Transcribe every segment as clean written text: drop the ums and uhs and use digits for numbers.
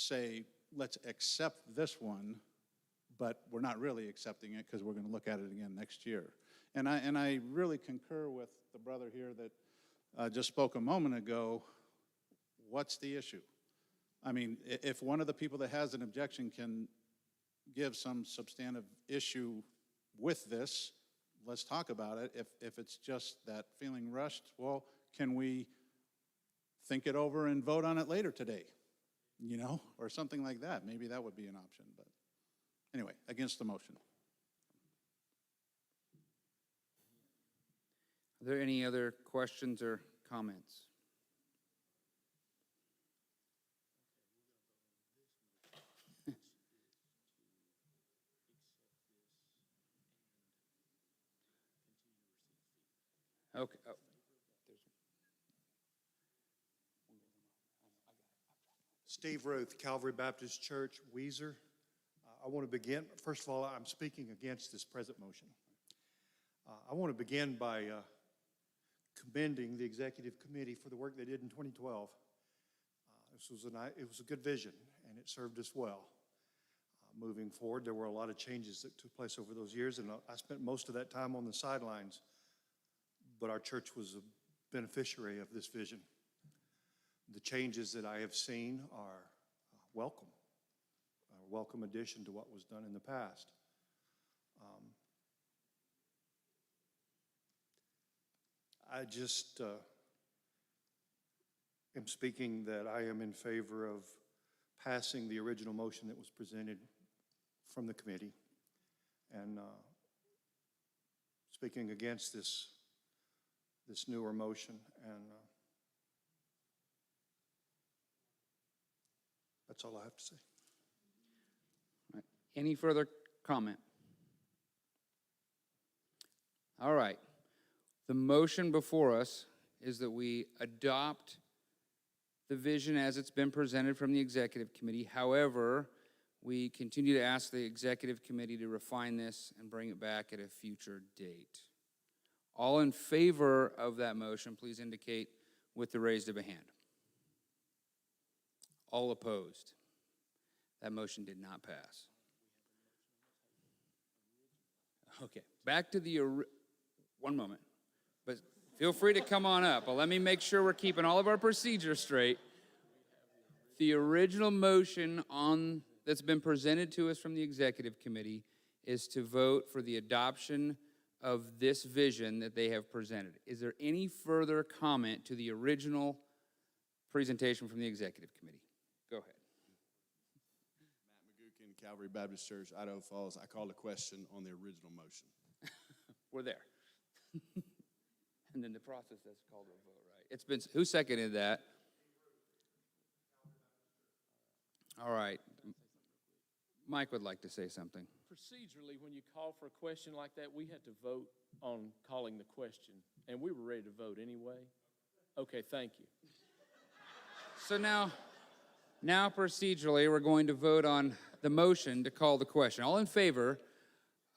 say, let's accept this one, but we're not really accepting it because we're going to look at it again next year. And I really concur with the brother here that just spoke a moment ago. What's the issue? I mean, if one of the people that has an objection can give some substantive issue with this, let's talk about it. If it's just that feeling rushed, well, can we think it over and vote on it later today? You know, or something like that. Maybe that would be an option. But anyway, against the motion. Are there any other questions or comments? Okay. Oh. Steve Ruth, Calvary Baptist Church, Weiser. I want to begin, first of all, I'm speaking against this present motion. I want to begin by commending the executive committee for the work they did in 2012. It was a good vision, and it served us well. Moving forward, there were a lot of changes that took place over those years, and I spent most of that time on the sidelines, but our church was a beneficiary of this vision. The changes that I have seen are welcome, a welcome addition to what was done in the past. I just am speaking that I am in favor of passing the original motion that was presented from the committee and speaking against this newer motion, and that's all I have to say. All right. Any further comment? All right. The motion before us is that we adopt the vision as it's been presented from the executive committee. However, we continue to ask the executive committee to refine this and bring it back at a future date. All in favor of that motion, please indicate with the raised of a hand. All opposed. That motion did not pass. Okay, back to the, one moment. But feel free to come on up. But let me make sure we're keeping all of our procedures straight. The original motion that's been presented to us from the executive committee is to vote for the adoption of this vision that they have presented. Is there any further comment to the original presentation from the executive committee? Go ahead. Matt McGukin, Calvary Baptist Church, Idaho Falls. I called a question on the original motion. We're there. And then the process that's called a vote, right? It's been, who seconded that? All right. Mike would like to say something. Procedurally, when you call for a question like that, we had to vote on calling the question, and we were ready to vote anyway. Okay, thank you. So now procedurally, we're going to vote on the motion to call the question. All in favor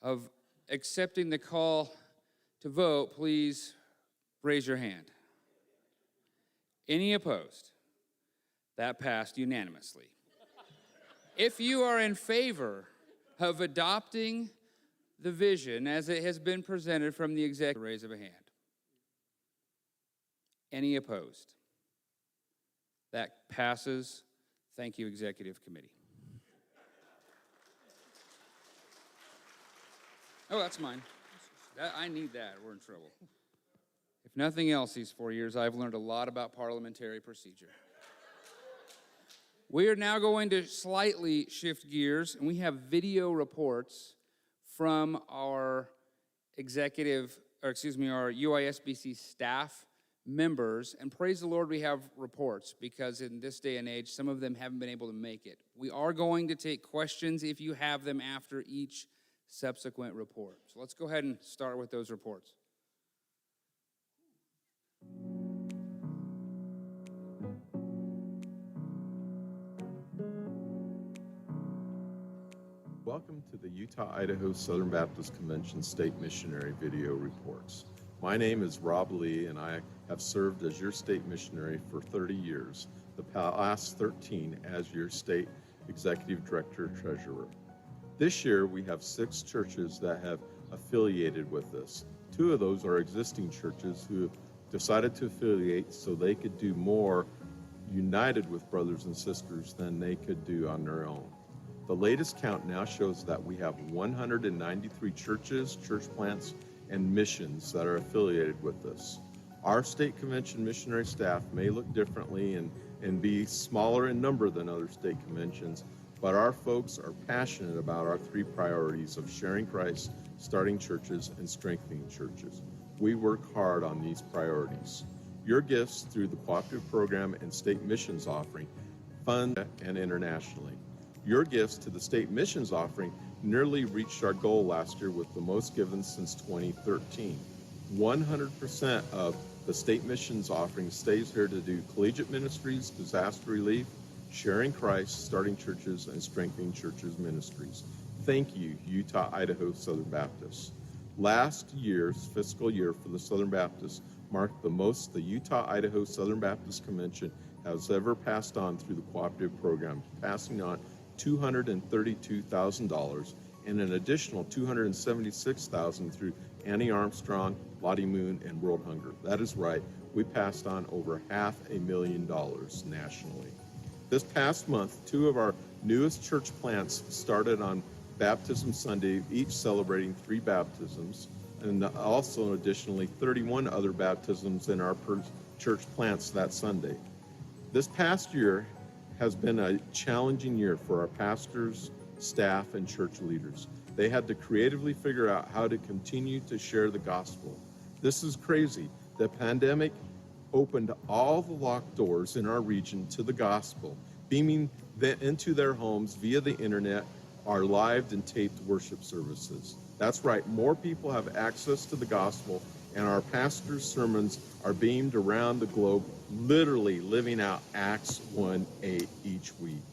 of accepting the call to vote, please raise your hand. Any opposed? That passed unanimously. If you are in favor of adopting the vision as it has been presented from the executive, raise of a hand. Any opposed? That passes. Thank you, Executive Committee. Oh, that's mine. I need that. We're in trouble. If nothing else these 4 years, I've learned a lot about parliamentary procedure. We are now going to slightly shift gears, and we have video reports from our our UISBC staff members. And praise the Lord, we have reports, because in this day and age, some of them haven't been able to make it. We are going to take questions if you have them after each subsequent report. So let's go ahead and start with those reports. Welcome to the Utah-Idaho Southern Baptist Convention State Missionary Video Reports. My name is Rob Lee, and I have served as your state missionary for 30 years. the past 13 as your state executive director treasurer. This year, we have 6 churches that have affiliated with us. 2 of those are existing churches who have decided to affiliate so they could do more united with brothers and sisters than they could do on their own. The latest count now shows that we have 193 churches, church plants, and missions that are affiliated with us. Our state convention missionary staff may look differently and be smaller in number than other state conventions, but our folks are passionate about our 3 priorities of sharing Christ, starting churches, and strengthening churches. We work hard on these priorities. Your gifts through the cooperative program and state missions offering fund and internationally. Your gifts to the state missions offering nearly reached our goal last year with the most given since 2013. 100% of the state missions offering stays here to do collegiate ministries, disaster relief, sharing Christ, starting churches, and strengthening churches ministries. Thank you, Utah-Idaho Southern Baptists. Last year's fiscal year for the Southern Baptists marked the most the Utah-Idaho Southern Baptist Convention has ever passed on through the cooperative program, passing on $232,000 and an additional $276,000 through Annie Armstrong, Lottie Moon, and World Hunger. That is right, we passed on over $500,000 nationally. This past month, 2 of our newest church plants started on Baptism Sunday, each celebrating 3 baptisms, and also additionally 31 other baptisms in our church plants that Sunday. This past year has been a challenging year for our pastors, staff, and church leaders. They had to creatively figure out how to continue to share the gospel. This is crazy. The pandemic opened all the locked doors in our region to the gospel, beaming into their homes via the internet our live and taped worship services. That's right, more people have access to the gospel, and our pastors' sermons are beamed around the globe, literally living out Acts 1:8 each week.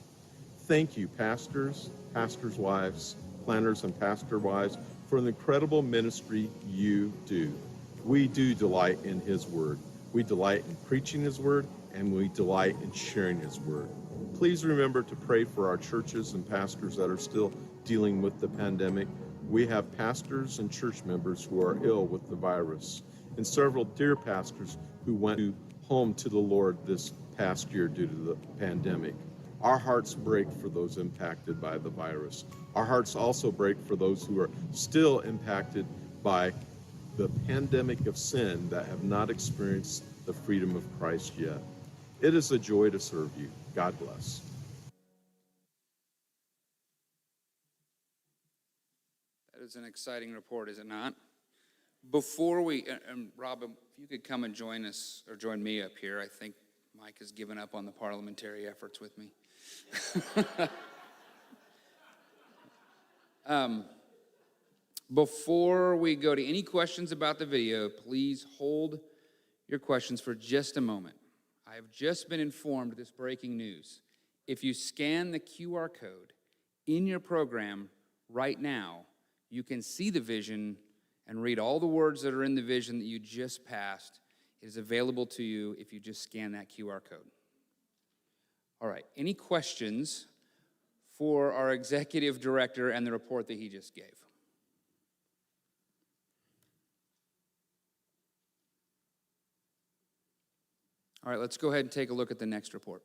Thank you, pastors, pastors' wives, planners, and pastor wives, for the incredible ministry you do. We do delight in His Word. We delight in preaching His Word, and we delight in sharing His Word. Please remember to pray for our churches and pastors that are still dealing with the pandemic. We have pastors and church members who are ill with the virus, and several dear pastors who went home to the Lord this past year due to the pandemic. Our hearts break for those impacted by the virus. Our hearts also break for those who are still impacted by the pandemic of sin that have not experienced the freedom of Christ yet. It is a joy to serve you. God bless. That is an exciting report, is it not? Before we, and Rob, if you could come and join us, or join me up here. I think Mike has given up on the parliamentary efforts with me. Before we go to any questions about the video, please hold your questions for just a moment. I have just been informed of this breaking news. If you scan the QR code in your program right now, you can see the vision and read all the words that are in the vision that you just passed. It is available to you if you just scan that QR code. All right, any questions for our executive director and the report that he just gave? All right, let's go ahead and take a look at the next report.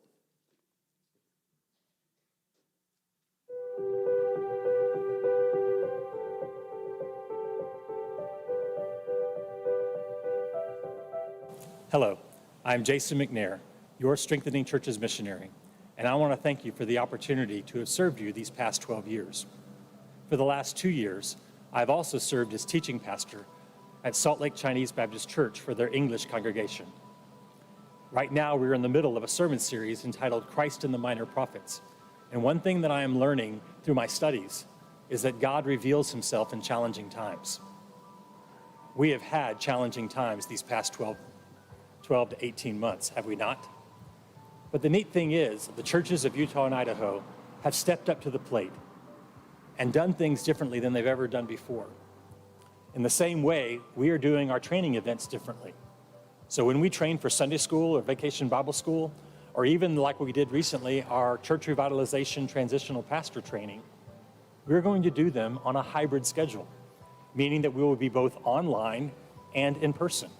Hello, I'm Jason McNair, your Strengthening Churches missionary, and I want to thank you for the opportunity to have served you these past 12 years. For the last 2 years, I've also served as teaching pastor at Salt Lake Chinese Baptist Church for their English congregation. Right now, we're in the middle of a sermon series entitled Christ and the Minor Prophets, and one thing that I am learning through my studies is that God reveals himself in challenging times. We have had challenging times these past 12 to 18 months, have we not? But the neat thing is, the churches of Utah and Idaho have stepped up to the plate and done things differently than they've ever done before. In the same way, we are doing our training events differently. So when we train for Sunday school or Vacation Bible School, or even like we did recently, our church revitalization transitional pastor training, we're going to do them on a hybrid schedule, meaning that we will be both online and in person.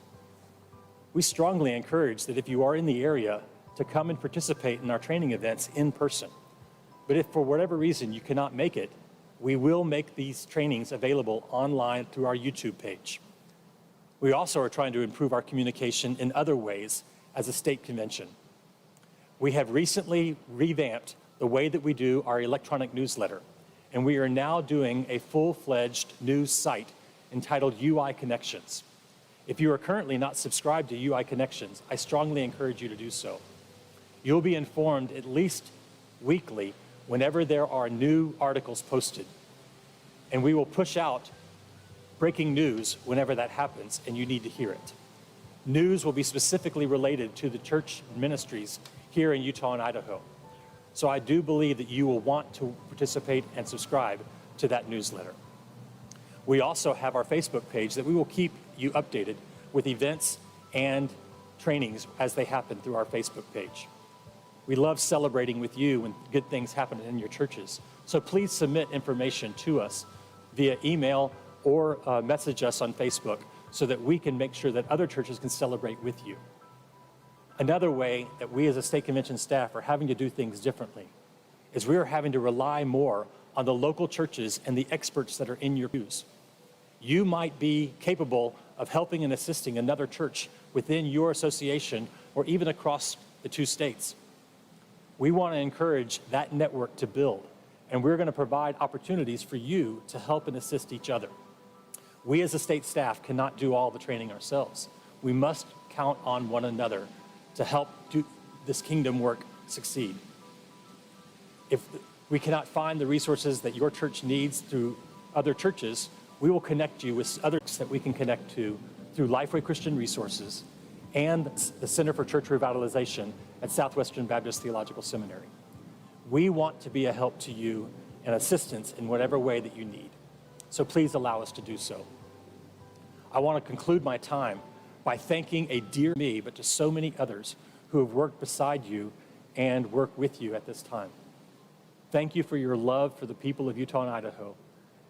We strongly encourage that if you are in the area, to come and participate in our training events in person. But if for whatever reason you cannot make it, we will make these trainings available online through our YouTube page. We also are trying to improve our communication in other ways as a state convention. We have recently revamped the way that we do our electronic newsletter, and we are now doing a full-fledged news site entitled UI Connections. If you are currently not subscribed to UI Connections, I strongly encourage you to do so. You'll be informed at least weekly whenever there are new articles posted. And we will push out breaking news whenever that happens and you need to hear it. News will be specifically related to the church ministries here in Utah and Idaho. So I do believe that you will want to participate and subscribe to that newsletter. We also have our Facebook page that we will keep you updated with events and trainings as they happen through our Facebook page. We love celebrating with you when good things happen in your churches. So please submit information to us via email or message us on Facebook so that we can make sure that other churches can celebrate with you. Another way that we as a state convention staff are having to do things differently is we are having to rely more on the local churches and the experts that are in your pews. You might be capable of helping and assisting another church within your association or even across the two states. We want to encourage that network to build, and we're going to provide opportunities for you to help and assist each other. We as a state staff cannot do all the training ourselves. We must count on one another to help do this kingdom work succeed. If we cannot find the resources that your church needs through other churches, we will connect you with others that we can connect to through Lifeway Christian Resources and the Center for Church Revitalization at Southwestern Baptist Theological Seminary. We want to be a help to you and assistance in whatever way that you need. So please allow us to do so. I want to conclude my time by thanking a dear me, but to so many others who have worked beside you and work with you at this time. Thank you for your love for the people of Utah and Idaho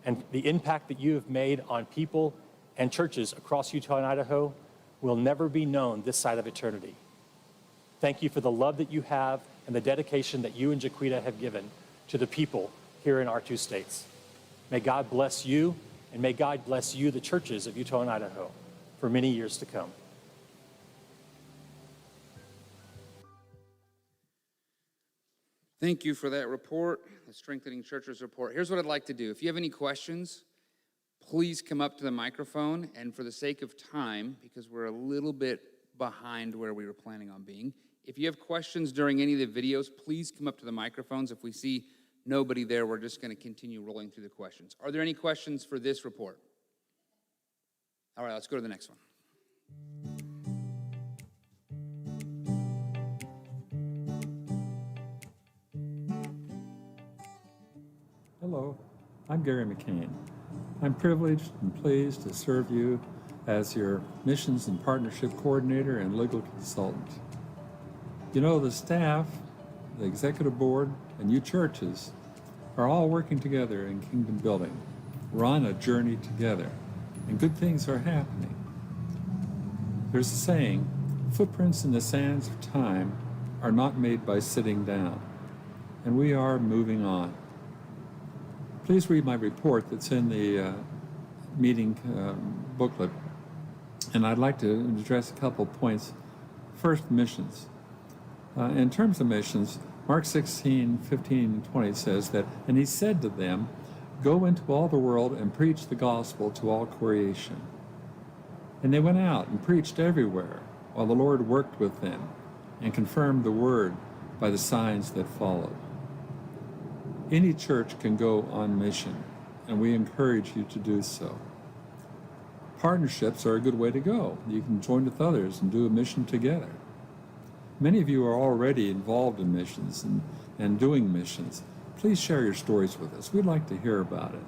and the impact that you have made on people and churches across Utah and Idaho will never be known this side of eternity. Thank you for the love that you have and the dedication that you and Jaquita have given to the people here in our two states. May God bless you, and may God bless you, the churches of Utah and Idaho, for many years to come. Thank you for that report, the Strengthening Churches report. Here's what I'd like to do. If you have any questions, please come up to the microphone. And for the sake of time, because we're a little bit behind where we were planning on being, if you have questions during any of the videos, please come up to the microphones. If we see nobody there, we're just going to continue rolling through the questions. Are there any questions for this report? All right, let's go to the next one. Hello, I'm Gary McCain. I'm privileged and pleased to serve you as your Missions and Partnership Coordinator and Legal Consultant. You know, the staff, the Executive Board, and you churches are all working together in kingdom building. We're on a journey together, and good things are happening. There's a saying, footprints in the sands of time are not made by sitting down, and we are moving on. Please read my report that's in the meeting booklet, and I'd like to address a couple points. First, missions. In terms of missions, Mark 16:15-20 says that, and he said to them, "Go into all the world and preach the gospel to all creation." And they went out and preached everywhere, while the Lord worked with them and confirmed the word by the signs that followed. Any church can go on mission, and we encourage you to do so. Partnerships are a good way to go. You can join with others and do a mission together. Many of you are already involved in missions and doing missions. Please share your stories with us. We'd like to hear about it.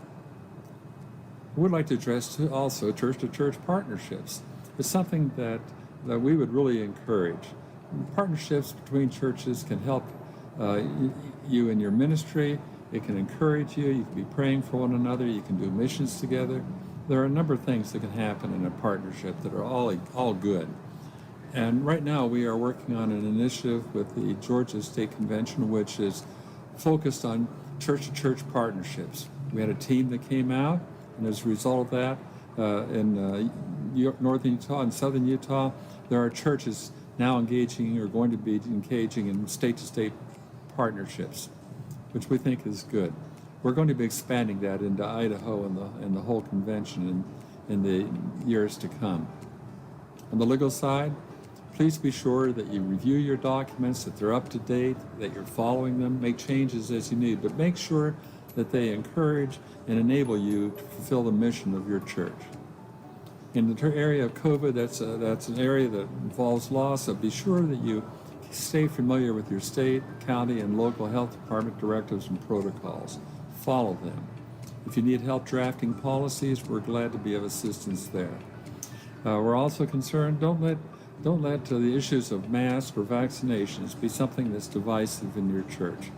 We'd like to address also church-to-church partnerships. It's something that we would really encourage. partnerships between churches can help you in your ministry. It can encourage you. You can be praying for one another. You can do missions together. There are a number of things that can happen in a partnership that are all good. And right now we are working on an initiative with the Georgia State Convention, which is focused on church-to-church partnerships. We had a team that came out, and as a result of that, in northern Utah and southern Utah, there are churches now engaging or going to be engaging in state-to-state partnerships, which we think is good. We're going to be expanding that into Idaho and the whole convention in the years to come. On the legal side, please be sure that you review your documents, that they're up to date, that you're following them, make changes as you need, but make sure that they encourage and enable you to fulfill the mission of your church. In the area of COVID, that's an area that involves law, so be sure that you stay familiar with your state, county, and local health department directives and protocols. Follow them. If you need help drafting policies, we're glad to be of assistance there. We're also concerned, don't let the issues of masks or vaccinations be something that's divisive in your church.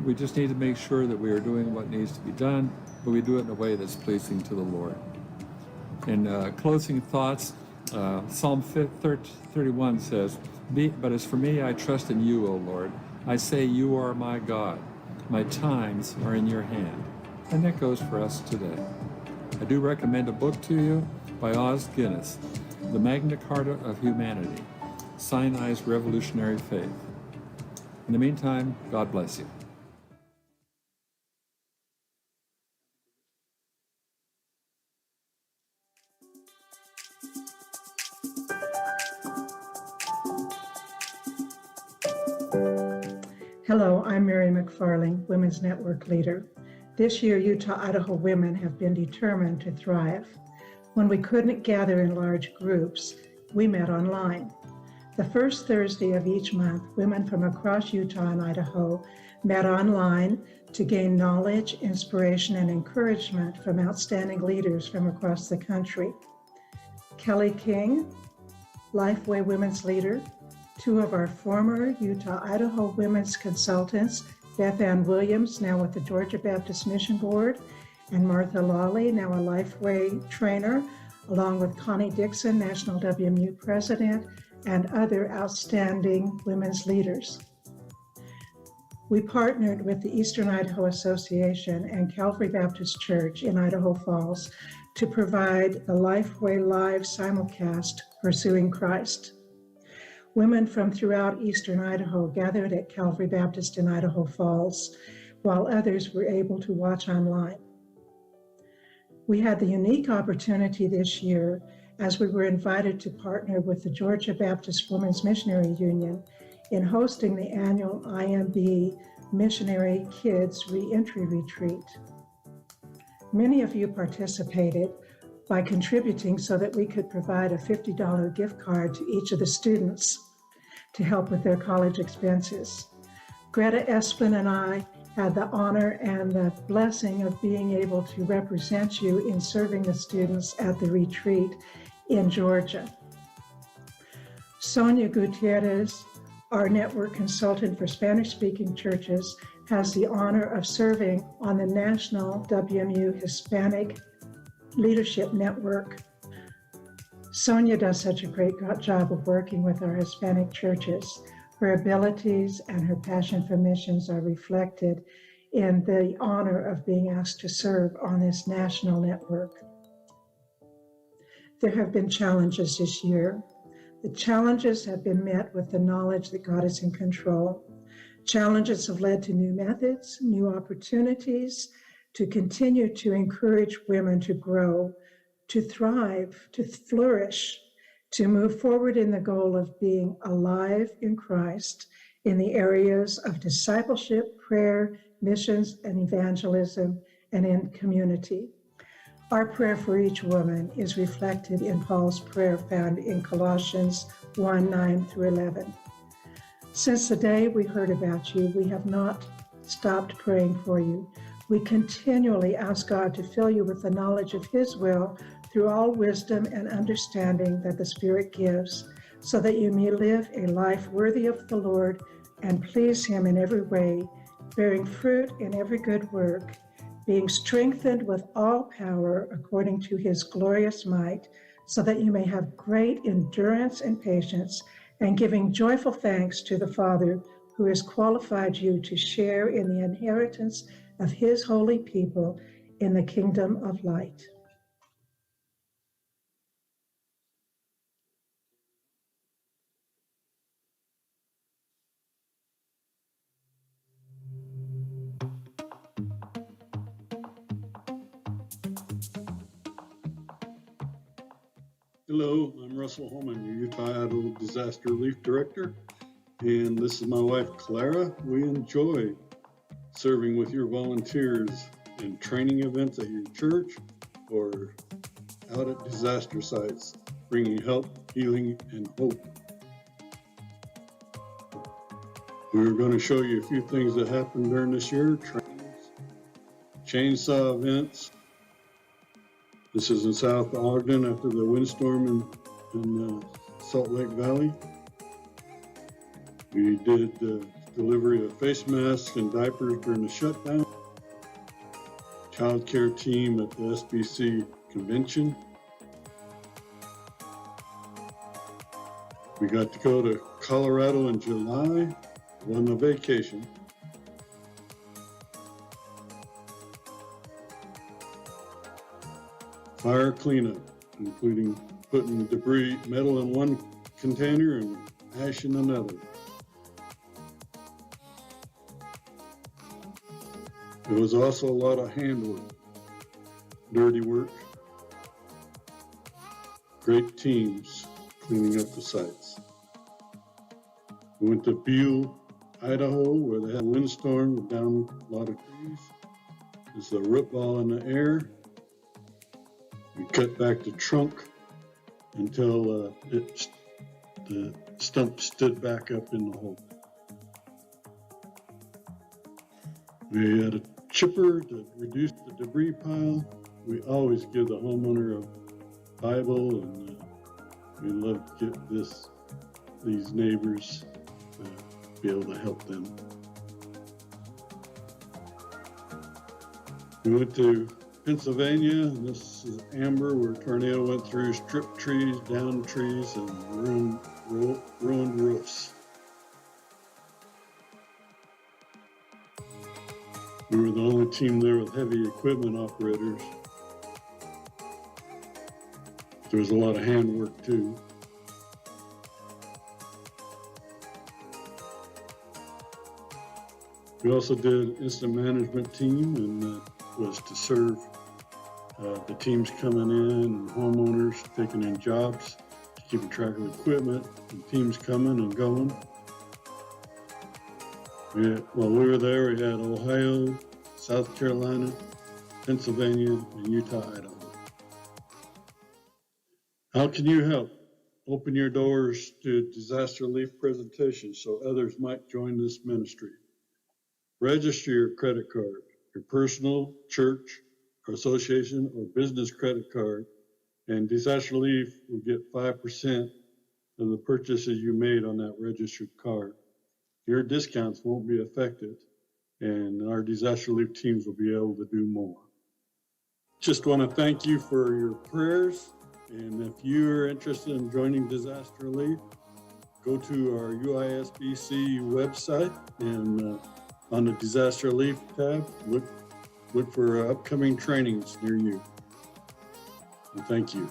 We just need to make sure that we are doing what needs to be done, but we do it in a way that's pleasing to the Lord. In closing thoughts, Psalm 31 says, "But as for me, I trust in you, O Lord. I say you are my God. My times are in your hand." And that goes for us today. I do recommend a book to you by Os Guinness, The Magna Carta of Humanity, Sinai's Revolutionary Faith. In the meantime, God bless you. Hello, I'm Mary McFarling, Women's Network Leader. This year, Utah-Idaho women have been determined to thrive. When we couldn't gather in large groups, we met online. The first Thursday of each month, women from across Utah and Idaho met online to gain knowledge, inspiration, and encouragement from outstanding leaders from across the country. Kelly King, Lifeway Women's Leader, two of our former Utah-Idaho women's consultants, Beth Ann Williams, now with the Georgia Baptist Mission Board, and Martha Lawley, now a Lifeway trainer, along with Connie Dixon, National WMU President, and other outstanding women's leaders. We partnered with the Eastern Idaho Association and Calvary Baptist Church in Idaho Falls to provide the Lifeway Live simulcast, Pursuing Christ. Women from throughout Eastern Idaho gathered at Calvary Baptist in Idaho Falls, while others were able to watch online. We had the unique opportunity this year as we were invited to partner with the Georgia Baptist Women's Missionary Union in hosting the annual IMB Missionary Kids Reentry Retreat. Many of you participated by contributing so that we could provide a $50 gift card to each of the students to help with their college expenses. Greta Esplin and I had the honor and the blessing of being able to represent you in serving the students at the retreat in Georgia. Sonia Gutierrez, our network consultant for Spanish-speaking churches, has the honor of serving on the National WMU Hispanic Leadership Network. Sonia does such a great job of working with our Hispanic churches. Her abilities and her passion for missions are reflected in the honor of being asked to serve on this national network. There have been challenges this year. The challenges have been met with the knowledge that God is in control. Challenges have led to new methods, new opportunities, to continue to encourage women to grow, to thrive, to flourish, to move forward in the goal of being alive in Christ in the areas of discipleship, prayer, missions, and evangelism, and in community. Our prayer for each woman is reflected in Paul's prayer found in Colossians 1:9-11. Since the day we heard about you, we have not stopped praying for you. We continually ask God to fill you with the knowledge of His will through all wisdom and understanding that the Spirit gives, so that you may live a life worthy of the Lord and please Him in every way, bearing fruit in every good work, being strengthened with all power according to His glorious might, so that you may have great endurance and patience, and giving joyful thanks to the Father who has qualified you to share in the inheritance of His holy people in the kingdom of light. Hello, I'm Russell Holman, your Utah-Idaho Disaster Relief Director, and this is my wife, Clara. We enjoy serving with your volunteers in training events at your church or out at disaster sites, bringing help, healing, and hope. We're going to show you a few things that happened during this year, trainings, chainsaw events. This is in South Ogden after the windstorm in Salt Lake Valley. We did delivery of face masks and diapers during the shutdown. Child care team at the SBC convention. We got to go to Colorado in July, on a vacation. Fire cleanup, including putting debris, metal in one container and ash in another. There was also a lot of handwork, dirty work, great teams cleaning up the sites. We went to Buell, Idaho, where they had a windstorm, down a lot of trees. There's a root ball in the air. We cut back the trunk until the stump stood back up in the hole. We had a chipper to reduce the debris pile. We always give the homeowner a Bible, and we love to get these neighbors be able to help them. We went to Pennsylvania, and this is Amber, where a tornado went through, stripped trees, downed trees, and ruined roofs. We were the only team there with heavy equipment operators. There was a lot of handwork too. We also did instant management team, and that was to serve the teams coming in and homeowners taking in jobs, keeping track of equipment, and teams coming and going. While we were there, we had Ohio, South Carolina, Pennsylvania, and Utah-Idaho. How can you help? Open your doors to disaster relief presentations so others might join this ministry. Register your credit card, your personal, church, or association, or business credit card, and disaster relief will get 5% of the purchases you made on that registered card. Your discounts won't be affected, and our disaster relief teams will be able to do more. Just want to thank you for your prayers, and if you're interested in joining disaster relief, go to our UISBC website, and on the disaster relief tab, look for upcoming trainings near you. And thank you.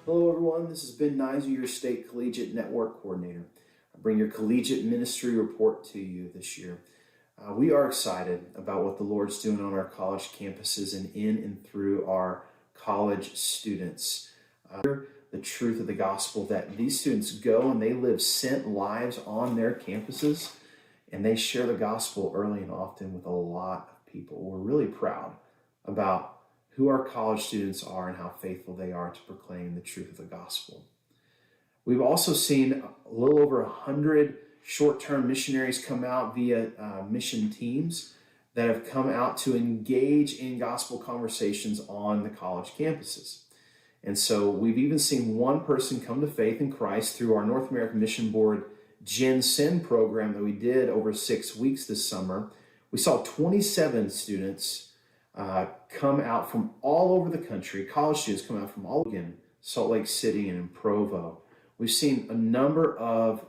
Hello everyone, this is Ben Nizer, your State Collegiate Network Coordinator. I bring your collegiate ministry report to you this year. We are excited about what the Lord's doing on our college campuses and in and through our college students. The truth of the gospel that these students go and they live sent lives on their campuses, and they share the gospel early and often with a lot of people. We're really proud about who our college students are and how faithful they are to proclaim the truth of the gospel. We've also seen a little over 100 short-term missionaries come out via mission teams that have come out to engage in gospel conversations on the college campuses. And so we've even seen one person come to faith in Christ through our North American Mission Board Gen Send program that we did over 6 weeks this summer. We saw 27 students come out from all over the country, college students come out from all again, Salt Lake City and in Provo. We've seen a number of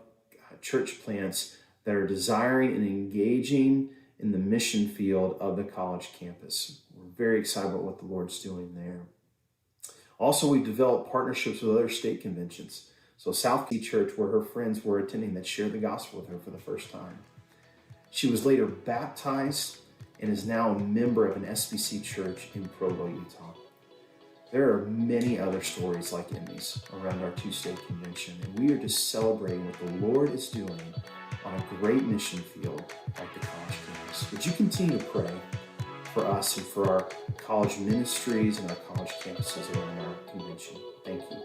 church plants that are desiring and engaging in the mission field of the college campus. We're very excited about what the Lord's doing there. Also, we've developed partnerships with other state conventions. So South Key Church, where her friends were attending, that shared the gospel with her for the first time. She was later baptized and is now a member of an SBC church in Provo, Utah. There are many other stories like Emmy's around our two-state convention, and we are just celebrating what the Lord is doing on a great mission field like the college campus. Would you continue to pray for us and for our college ministries and our college campuses around our convention? Thank you.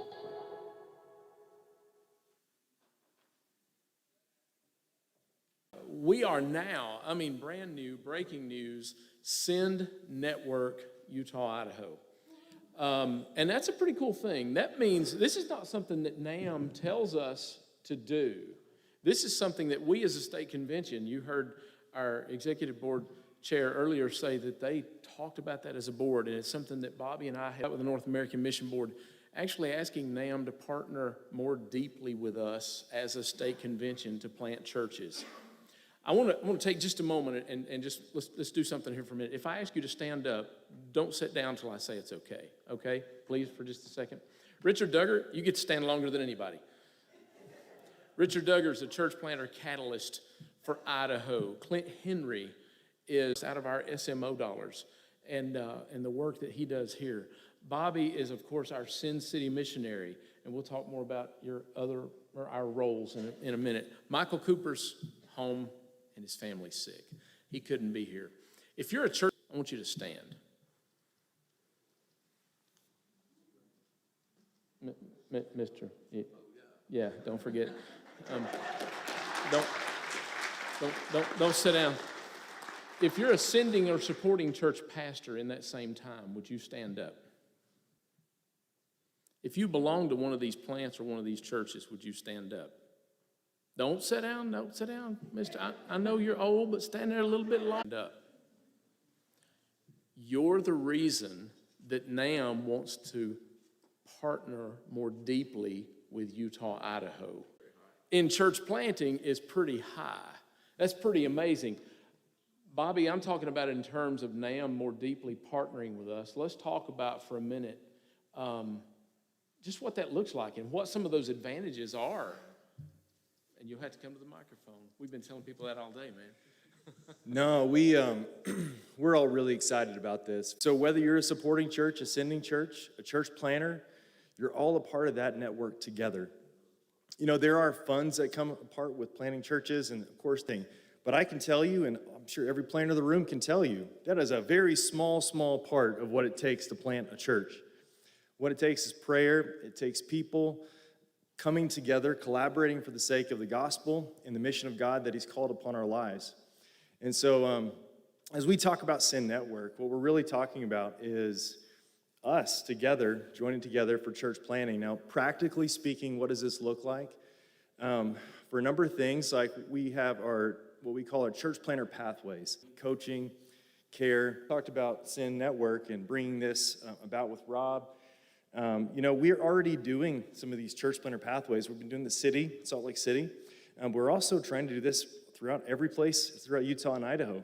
We are now, brand new, breaking news, Send Network Utah-Idaho. And that's a pretty cool thing. That means this is not something that NAM tells us to do. This is something that we as a state convention, you heard our executive board chair earlier say that they talked about that as a board, and it's something that Bobby and I had with the North American Mission Board, actually asking NAM to partner more deeply with us as a state convention to plant churches. I want to take just a moment and just let's do something here for a minute. If I ask you to stand up, don't sit down until I say it's okay. Okay? Please, for just a second. Richard Duggar, you get to stand longer than anybody. Richard Duggar is a church planter catalyst for Idaho. Clint Henry is out of our SMO dollars and the work that he does here. Bobby is, of course, our Sin City missionary, and we'll talk more about our roles in a minute. Michael Cooper's home and his family's sick. He couldn't be here. If you're a church, I want you to stand. Mr. Yeah, don't forget. Don't sit down. If you're a sending or supporting church pastor in that same time, would you stand up? If you belong to one of these plants or one of these churches, would you stand up? Don't sit down, mister. I know you're old, but stand there a little bit longer. You're the reason that NAM wants to partner more deeply with Utah-Idaho. In church planting is pretty high. That's pretty amazing. Bobby, I'm talking about in terms of NAM more deeply partnering with us. Let's talk about for a minute just what that looks like and what some of those advantages are. And you'll have to come to the microphone. We've been telling people that all day, man. No, we're all really excited about this. So whether you're a supporting church, a sending church, a church planner, you're all a part of that network together. You know, there are funds that come apart with planting churches and of course but I can tell you, and I'm sure every planter in the room can tell you, that is a very small part of what it takes to plant a church. What it takes is prayer, it takes people coming together, collaborating for the sake of the gospel and the mission of God that he's called upon our lives. And so as we talk about Send Network, what we're really talking about is us together, joining together for church planting. Now, practically speaking, what does this look like? For a number of things, like we have what we call our church planter pathways, coaching, care. Talked about Send Network and bringing this about with Rob. We're already doing some of these church planter pathways. We've been doing the city, Salt Lake City. We're also trying to do this throughout every place throughout Utah and Idaho.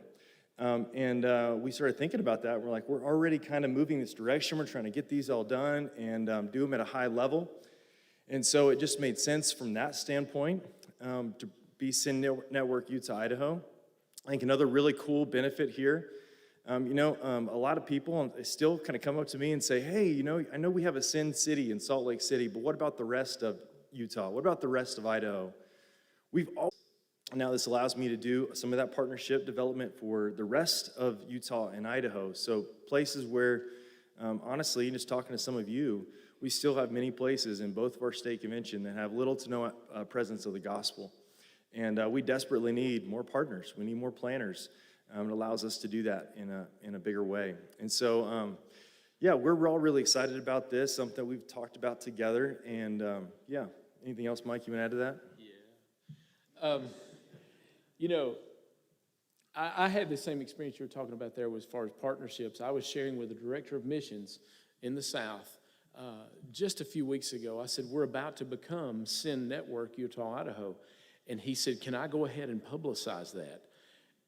We started thinking about that. We're like, we're already kind of moving this direction. We're trying to get these all done and do them at a high level. And so it just made sense from that standpoint to be Sin Network Utah-Idaho. I think another really cool benefit here, a lot of people still kind of come up to me and say, hey, I know we have a Sin City in Salt Lake City, but what about the rest of Utah? What about the rest of Idaho? Now this allows me to do some of that partnership development for the rest of Utah and Idaho. So places where, honestly, just talking to some of you, we still have many places in both of our state convention that have little to no presence of the gospel. And we desperately need more partners. We need more planners. It allows us to do that in a bigger way. And so, we're all really excited about this, something that we've talked about together. And anything else, Mike, you want to add to that? Yeah. I had the same experience you were talking about there as far as partnerships. I was sharing with the director of missions in the South just a few weeks ago. I said, we're about to become Sin Network Utah-Idaho. And he said, can I go ahead and publicize that?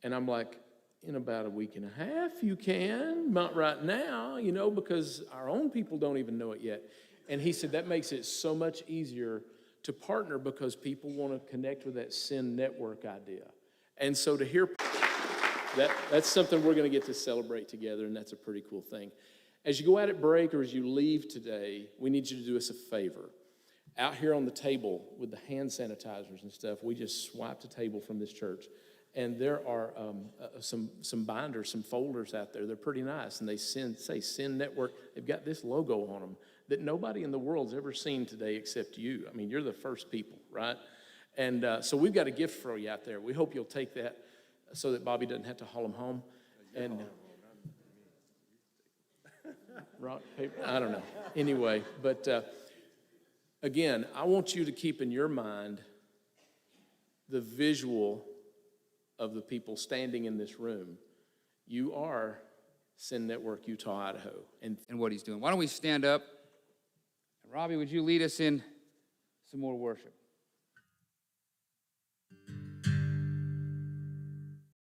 And I'm like, in about a week and a half, you can. Not right now, because our own people don't even know it yet. And he said, that makes it so much easier to partner because people want to connect with that Sin Network idea. And so to hear that's something we're going to get to celebrate together, and that's a pretty cool thing. As you go out at break or as you leave today, we need you to do us a favor. Out here on the table with the hand sanitizers and stuff, we just swiped a table from this church. And there are some binders, some folders out there. They're pretty nice, and they say Sin Network. They've got this logo on them that nobody in the world's ever seen today except you. I mean, you're the first people, right? And so we've got a gift for you out there. We hope you'll take that so that Bobby doesn't have to haul them home. And rock, paper, I don't know. Anyway, but again, I want you to keep in your mind the visual of the people standing in this room. You are Sin Network Utah-Idaho. And what he's doing. Why don't we stand up? Robbie, would you lead us in some more worship?